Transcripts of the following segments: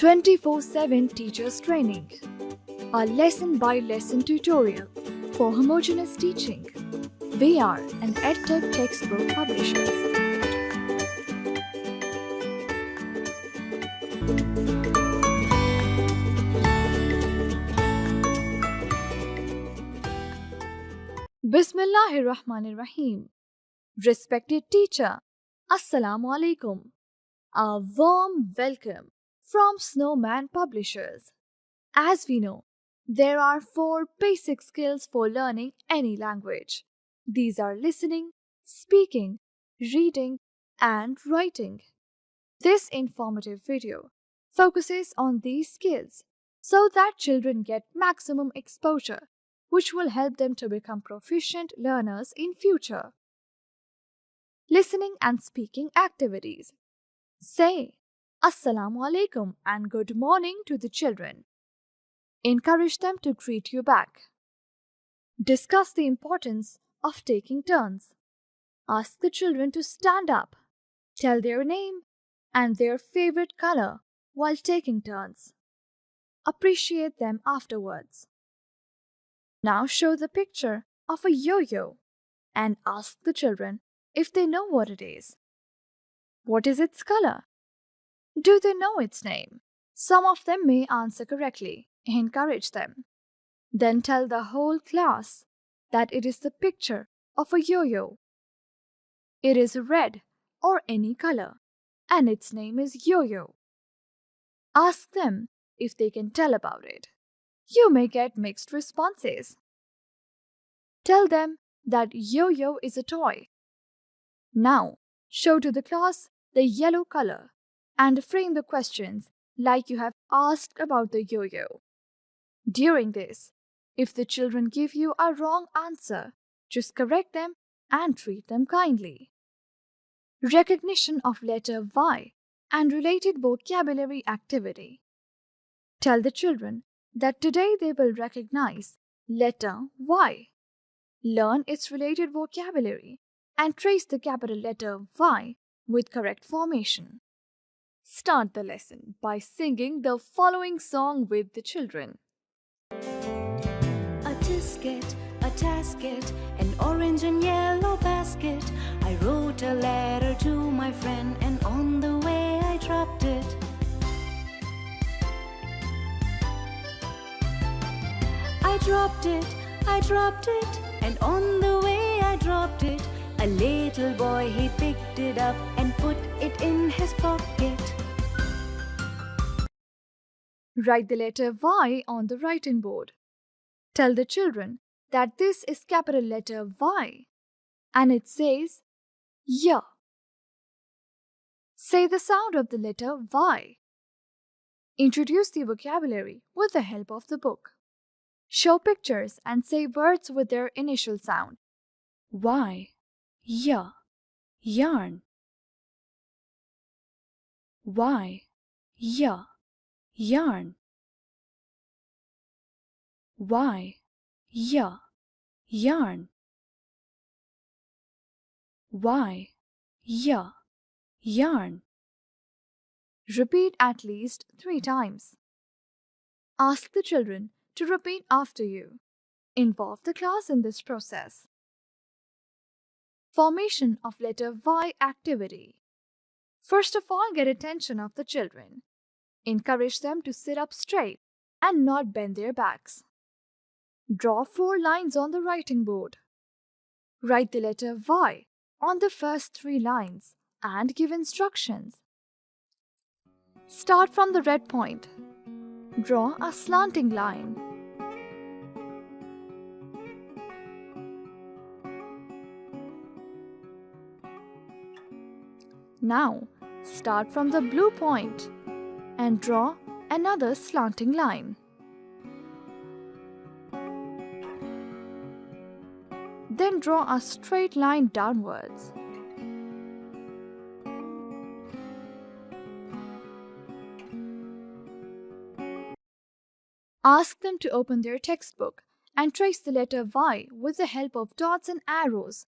24/7 Teachers Training, a lesson-by-lesson tutorial for homogeneous teaching. We are an EdTech textbook publishers. Bismillahirrahmanirrahim. Respected teacher, Assalamu alaikum. A warm welcome from SnowMan publishers. As we know, there are 4 basic skills for learning any language. These are listening, speaking, reading, and writing. This informative video focuses on these skills so that children get maximum exposure, which will help them to become proficient learners in future. Listening and speaking activities. Say Assalamu alaikum and good morning to the children. Encourage them to greet you back. Discuss the importance of taking turns. Ask the children to stand up, tell their name and their favorite color while taking turns. Appreciate them afterwards. Now show the picture of a yo-yo and ask the children if they know what it is. What is its color? Do they know its name? Some of them may answer correctly. Encourage them. Then tell the whole class that it is the picture of a yo-yo. It is red or any color, and its name is yo-yo. Ask them if they can tell about it. You may get mixed responses. Tell them that yo-yo is a toy. Now, show to the class the yellow color and frame the questions like you have asked about the yo-yo. During this, if the children give you a wrong answer, just correct them and treat them kindly. Recognition of letter Y and related vocabulary activity. Tell the children that today they will recognize letter Y. Learn its related vocabulary and trace the capital letter Y with correct formation. Start the lesson by singing the following song with the children. A tisket, a tasket, an orange and yellow basket. I wrote a letter to my friend and on the way I dropped it. I dropped it, and on the way I dropped it. A little boy, he picked it up and put it in his pocket. Write the letter Y on the writing board. Tell the children that this is capital letter Y and it says Y. Say the sound of the letter Y. Introduce the vocabulary with the help of the book. Show pictures and say words with their initial sound. Y, ya, yarn. Y, ya, yarn. Y, ya, yarn. Y, ya, yarn. Repeat at least 3 times. Ask the children to repeat after you. Involve the class in this process. Formation of letter Y activity. First of all, get attention of the children. Encourage them to sit up straight and not bend their backs. Draw 4 lines on the writing board. Write the letter Y on the first 3 lines and give instructions. Start from the red point. Draw a slanting line. Now, start from the blue point and draw another slanting line. Then draw a straight line downwards. Ask them to open their textbook and trace the letter Y with the help of dots and arrows.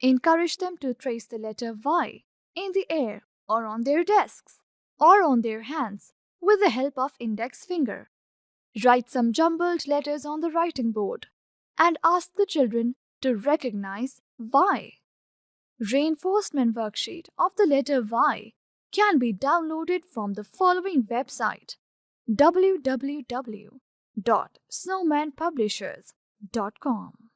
Encourage them to trace the letter Y in the air or on their desks or on their hands with the help of index finger. Write some jumbled letters on the writing board and ask the children to recognize Y. Reinforcement worksheet of the letter Y can be downloaded from the following website: www.snowmanpublishers.com.